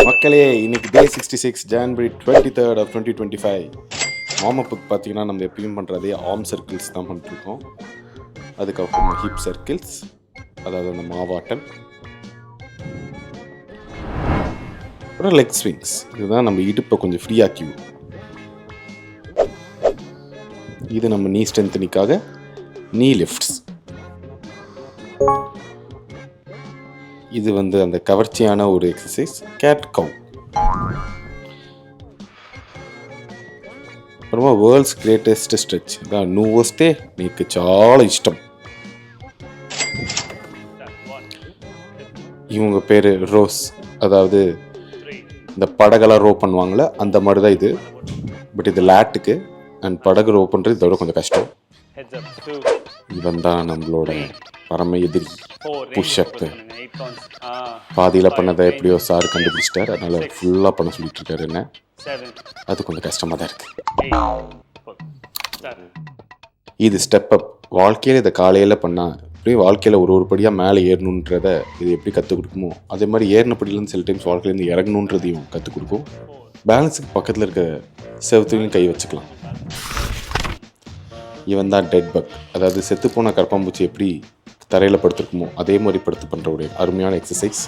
மக்களே இன்னைக்கு டே 66 ஜனவரி 23rd of 2025. வார்மப்புக்கு பார்த்தீங்கன்னா நம்ம எப்பயும் பண்ணுறதே ஆர்ம் சர்க்கிள்ஸ் தான் பண்ணிட்டுருக்கோம். அதுக்கப்புறம் ஹிப் சர்க்கிள்ஸ், அதாவது அந்த மாவாட்டம், அப்புறம் லெக் ஸ்விங்ஸ். இதுதான் நம்ம இடுப்பை கொஞ்சம் ஃப்ரீ ஆக்கிவோம். இது நம்ம நீ ஸ்ட்ரென்த்தனிக்காக நீ லிஃப்ட்ஸ். இது அந்த கவர்ச்சியான ஒரு எக்ஸசைஸ் கேட் கவ். అప్పుడు వరల్డ్స్ గ్రేటెస్ట్ స్ట్రెచ్ గా నువ్వు వస్తే నీకు చాలా ఇష్టం. இவங்க பேர் ரோஸ், அதாவது இந்த படகெல்லாம் ரோ பண்ணுவாங்களே அந்த மாதிரி தான் இது. பட் இது லேட்டுக்கு, அண்ட் படகு ரோ பண்ணுறது இதோட கொஞ்சம் கஷ்டம். இவன் தான் நம்மளோட பரம எதிரி புஷ்அப்பு. பாதியில் பண்ணதை எப்படியோ சார் கண்டுபிடிச்சிட்டார், அதனால் ஃபுல்லாக பண்ண சொல்லிட்டு இருக்காரு என்ன. அது கொஞ்சம் கஷ்டமாக தான் இருக்கு. இது ஸ்டெப் அப். வாழ்க்கையில் இதை காலையில் பண்ணால் இப்படி வாழ்க்கையில் ஒரு படியாக மேலே ஏறணுன்றத இது எப்படி கற்றுக் கொடுக்குமோ அதே மாதிரி ஏறினப்படியிலேருந்து சில டைம்ஸ் வாழ்க்கையிலேருந்து இறங்கணுன்றதையும் கற்றுக் கொடுக்கும். பேலன்ஸுக்கு பக்கத்தில் இருக்க செவத்துலையும் கை வச்சுக்கலாம். இவன் தான் டெட் பக், அதாவது செத்துப்போன கரப்பாம்பூச்சி எப்படி தரையில் படுத்துருக்குமோ அதே மாதிரி படுத்து பண்ணுற ஒரு அருமையான எக்ஸசைஸ்.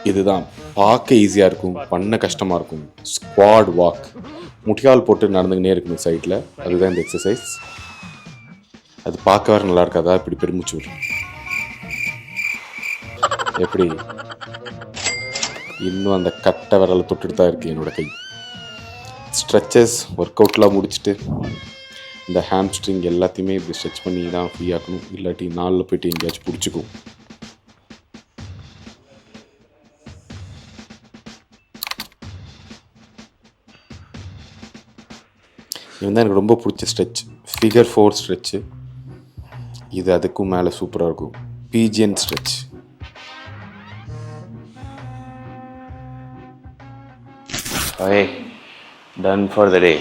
இதுதான் பார்க்க ஈஸியாக இருக்கும், பண்ண கஷ்டமாக இருக்கும். ஸ்குவாட் வாக், முட்டியால் போட்டு நடந்துக்கினே இருக்கணும் சைடில். அதுதான் இந்த எக்ஸசைஸ். அது பார்க்க வேறு நல்லா இருக்காதா, இப்படி பெருமிச்சு விடும். எப்படி இன்னும் அந்த கட்டை விரலை தொட்டுட்டு தான் இருக்குது என்னோட கை. ஸ்ட்ரெச்சஸ் ஒர்க் அவுட்லாம் முடிச்சுட்டு இந்த ஹாம்ஸ்ட்ரிங் எல்லாத்தையுமே இப்படி ஸ்ட்ரெச் பண்ணி தான் ஃப்ரீ ஆக்கணும், இல்லாட்டி நாளில் போய்ட்டு எங்கேயாச்சும் பிடிச்சிக்கும். இது தான் எனக்கு ரொம்ப பிடிச்ச ஸ்ட்ரெச், ஃபிகர் 4 ஸ்ட்ரெச்சு. இது அதுக்கும் மேலே சூப்பராக இருக்கும், pigeon stretch. Hey, done for the day.